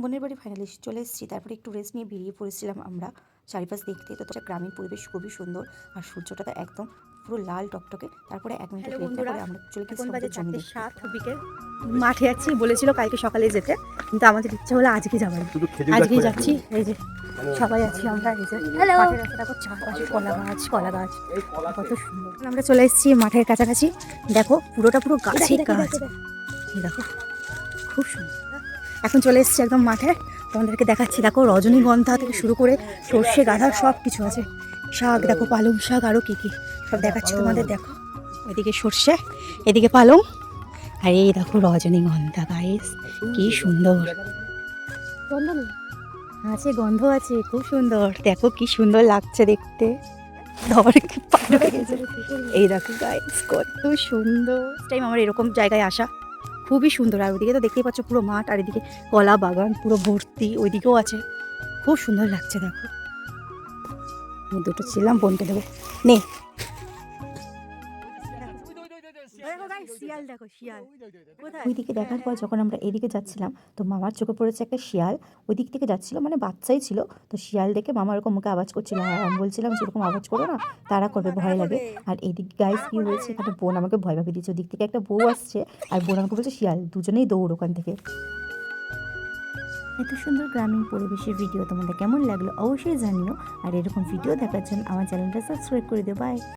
বোনের বাড়ি ফাইনালি চলে এসেছি। তারপরে একটু রেস্ট নিয়ে বেরিয়ে পড়েছিলাম আমরা চারিপাশ দেখতে। তো গ্রামীণ পরিবেশ খুবই সুন্দর, আর সূর্যটা তো একদম পুরো লাল টকটকে। তারপরে 1 মিনিট হ্যালো ব্রেক বন্ধুরা, করে আমরা চলে এখন গেছিলাম বাজে জমি দেখতে। 4:07 বিকেল। মাঠে যাচ্ছি, বলেছিল কালকে সকালে যেতে, কিন্তু আমাদের ইচ্ছা হলো আজকে যাবার। আজকেই যাচ্ছি। এই যে সবাই আছি আমরা, এই যে মাঠের রাস্তা দেখো, চারপাশে কলা গাছ কত সুন্দর। আমরা চলে এসেছি মাঠের কাছাকাছি। দেখো পুরোটা পুরো গাছে গাছ, এই দেখো খুব সুন্দর। এখন চলে এসেছি একদম মাঠে, তোমাদেরকে দেখাচ্ছি। দেখো রজনীগন্ধা থেকে শুরু করে সর্ষে গাঁদা সব কিছু আছে। শাক দেখো, পালং শাক, আরও কী কী সব দেখাচ্ছি তোমাদের। দেখো এদিকে সর্ষে, এদিকে পালং, আর এই দেখো রজনীগন্ধা। গাইস কি সুন্দর আছে, গন্ধ আছে, খুব সুন্দর। দেখো কি সুন্দর লাগছে দেখতে। এই দেখো গাইস কত সুন্দর। টাইম আমার এরকম জায়গায় আসা খুবই সুন্দর। আর ওদিকে তো দেখতেই পাচ্ছ পুরো মাঠ, আর এদিকে কলা বাগান পুরো ভর্তি, ওইদিকেও আছে, খুব সুন্দর লাগছে। দেখো দুটো ছিলাম, বোনকে দেবো নে। ওইদিকে দেখার পর যখন আমরা এদিকে যাচ্ছিলাম, তো মামার চোখে পড়েছে একটা শিয়াল। ওই দিক থেকে যাচ্ছিল, মানে বাচ্চাই ছিল। তো শিয়াল দেখে মামা এরকম মুখে আওয়াজ করছিল, আর আমি বলছিলাম যেরকম আওয়াজ করো না, তারা করবে, ভয় লাগে। আর এদিক গাইস কি হয়েছে, এখানে বোন আমাকে ভয় ভাবিয়ে দিচ্ছে। ওদিক থেকে একটা বউ আসছে, আর বোন আমাকে বলছে শিয়াল। দুজনেই দৌড় ওখান থেকে। এত সুন্দর গ্রামীণ পরিবেশের ভিডিও তোমাদের কেমন লাগলো অবশ্যই জানিও। আর এরকম ভিডিও দেখার জন্য আমার চ্যানেলটা সাবস্ক্রাইব করে দিও। বাই।